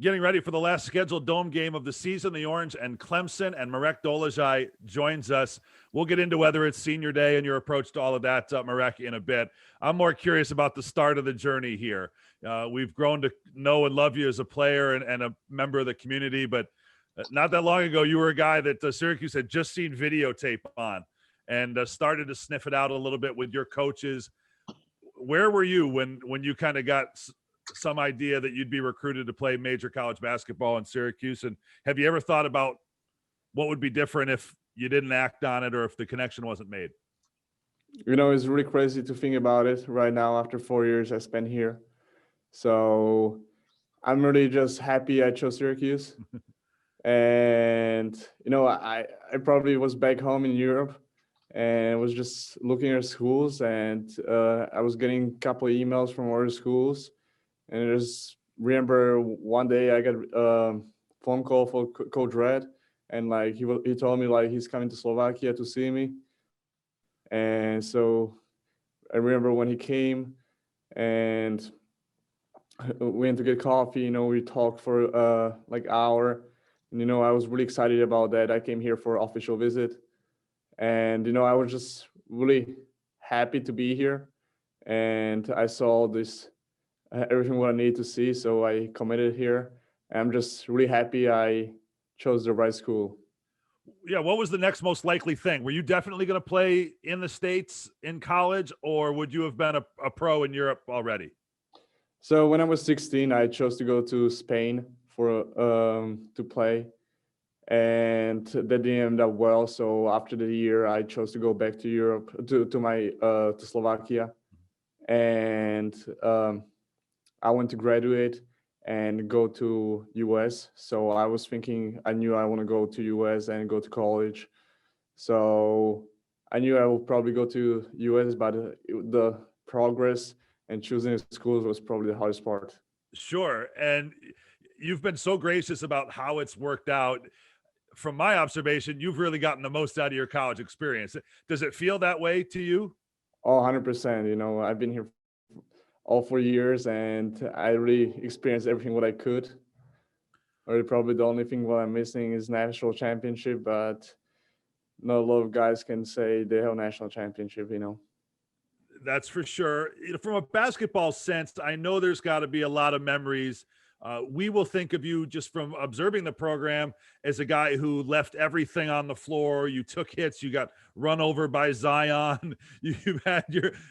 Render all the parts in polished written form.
Getting ready for the last scheduled dome game of the season, the Orange and Clemson, and Marek Dolezaj joins us. We'll get into whether it's senior day and your approach to all of that, Marek, in a bit. I'm more curious about the start of the journey here. We've grown to know and love you as a player and a member of the community, but not that long ago, you were a guy that Syracuse had just seen videotape on and started to sniff it out a little bit with your coaches. Where were you when you kind of got some idea that you'd be recruited to play major college basketball in Syracuse? And have you ever thought about what would be different if you didn't act on it or if the connection wasn't made? It's really crazy to think about it right now after 4 years I spent here. So I'm really just happy I chose Syracuse. And, I probably was back home in Europe and was just looking at schools, and I was getting a couple of emails from other schools. And I just remember one day I got a phone call for Coach Red, and like he told me like he's coming to Slovakia to see me. And so I remember when he came and we went to get coffee, we talked for like hour. And, I was really excited about that. I came here for official visit, and, I was just really happy to be here. And I saw this everything what I need to see. So I committed here. I'm just really happy I chose the right school. Yeah, what was the next most likely thing? Were you definitely going to play in the States in college, or would you have been a pro in Europe already? So when I was 16, I chose to go to Spain for to play, and that didn't end up well. So after the year, I chose to go back to Europe to Slovakia, and I went to graduate and go to US. So I was thinking, I knew I want to go to US and go to college. So I knew I would probably go to US, but the progress and choosing schools was probably the hardest part. Sure. And you've been so gracious about how it's worked out. From my observation, you've really gotten the most out of your college experience. Does it feel that way to you? Oh, 100%. I've been here all 4 years, and I really experienced everything what I could. Or probably the only thing what I'm missing is national championship, but not a lot of guys can say they have a national championship. That's for sure. From a basketball sense, I know there's got to be a lot of memories. We will think of you just from observing the program as a guy who left everything on the floor. You took hits. You got run over by Zion. You've had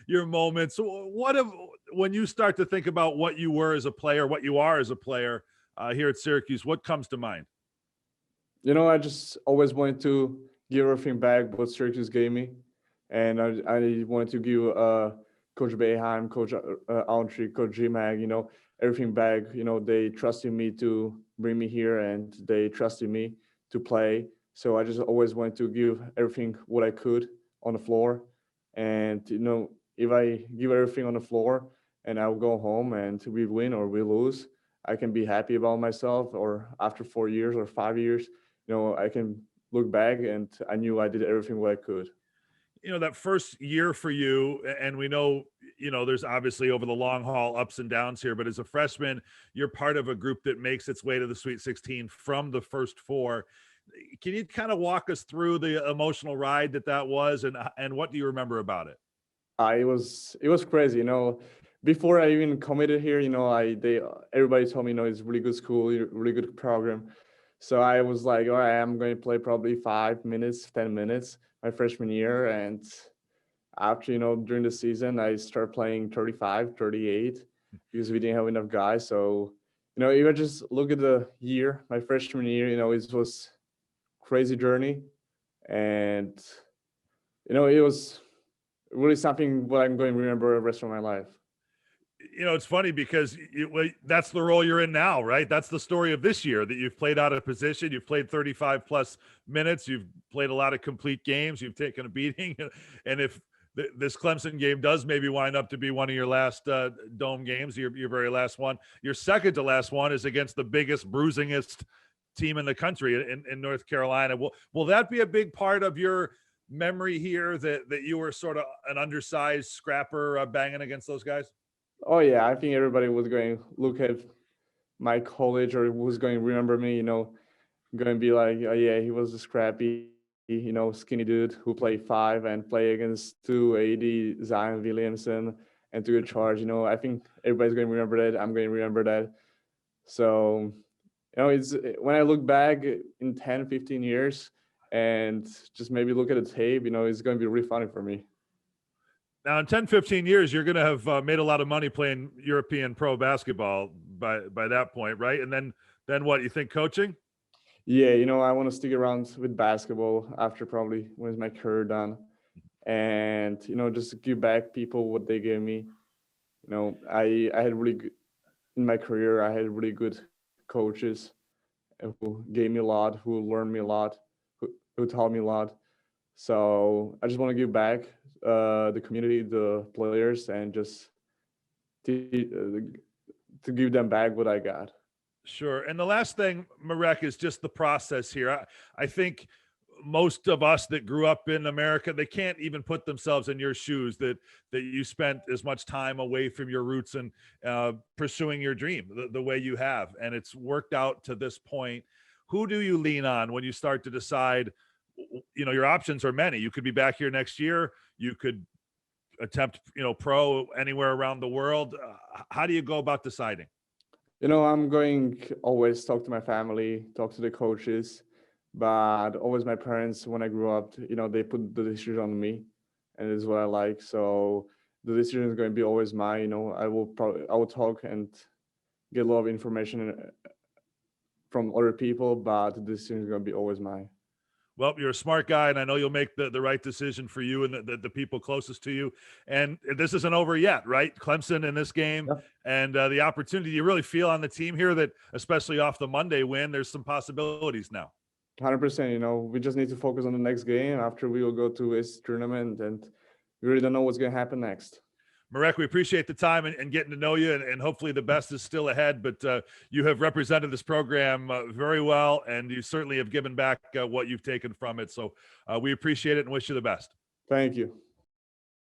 your moments. When you start to think about what you were as a player, what you are as a player here at Syracuse, what comes to mind? I just always wanted to give everything back what Syracuse gave me. And I wanted to give Coach Beheim, Coach Autry, Coach G-Mag, everything back. They trusted me to bring me here, and they trusted me to play. So I just always wanted to give everything what I could on the floor. And, if I give everything on the floor and I'll go home and we win or we lose, I can be happy about myself. Or after 4 years or 5 years, I can look back and I knew I did everything what I could. That first year for you, and we know, there's obviously over the long haul ups and downs here, but as a freshman, you're part of a group that makes its way to the Sweet 16 from the first four. Can you kind of walk us through the emotional ride that was, and what do you remember about it? It was crazy. Before I even committed here, everybody told me, it's a really good school, really good program. So I was like, all right, I'm going to play probably 5 minutes, 10 minutes my freshman year. And after, during the season, I started playing 35, 38 because we didn't have enough guys. So, if I just look at the year, my freshman year, it was crazy journey. And, it was really something what I'm going to remember the rest of my life. It's funny because that's the role you're in now, right? That's the story of this year, that you've played out of position. You've played 35 plus minutes. You've played a lot of complete games. You've taken a beating. And if this Clemson game does maybe wind up to be one of your last dome games, your very last one, your second to last one is against the biggest, bruisingest team in the country in North Carolina. Will that be a big part of your memory here, that you were sort of an undersized scrapper banging against those guys? Oh yeah, I think everybody was going to look at my college or who's going to remember me, going to be like, oh yeah, he was a scrappy, skinny dude who played five and play against 280 Zion Williamson and took a charge. I think everybody's going to remember that. I'm going to remember that. So, it's when I look back in 10, 15 years and just maybe look at the tape, it's going to be really funny for me. Now, in 10, 15 years, you're going to have made a lot of money playing European pro basketball by that point, right? And then what, you think coaching? Yeah, I want to stick around with basketball after probably when is my career done, and just give back people what they gave me. I had really good in my career. I had really good coaches who gave me a lot, who learned me a lot, who taught me a lot. So I just want to give back the community, the players, and just to, to give them back what I got. Sure. And the last thing, Marek, is just the process here. I think most of us that grew up in America, they can't even put themselves in your shoes that you spent as much time away from your roots and pursuing your dream the way you have. And it's worked out to this point. Who do you lean on when you start to decide, your options are many. You could be back here next year. You could attempt, pro anywhere around the world. How do you go about deciding? I'm going always talk to my family, talk to the coaches, but always my parents when I grew up, they put the decision on me, and it's what I like. So the decision is going to be always mine. I will talk and get a lot of information from other people, but the decision is going to be always mine. Well, you're a smart guy, and I know you'll make the right decision for you and the people closest to you. And this isn't over yet, right? Clemson in this game, Yeah. and the opportunity you really feel on the team here that, especially off the Monday win, there's some possibilities now. 100%. We just need to focus on the next game. After we will go to this tournament, and we really don't know what's going to happen next. Marek, we appreciate the time and getting to know you, and hopefully the best is still ahead. But you have represented this program very well, and you certainly have given back what you've taken from it. So we appreciate it and wish you the best. Thank you.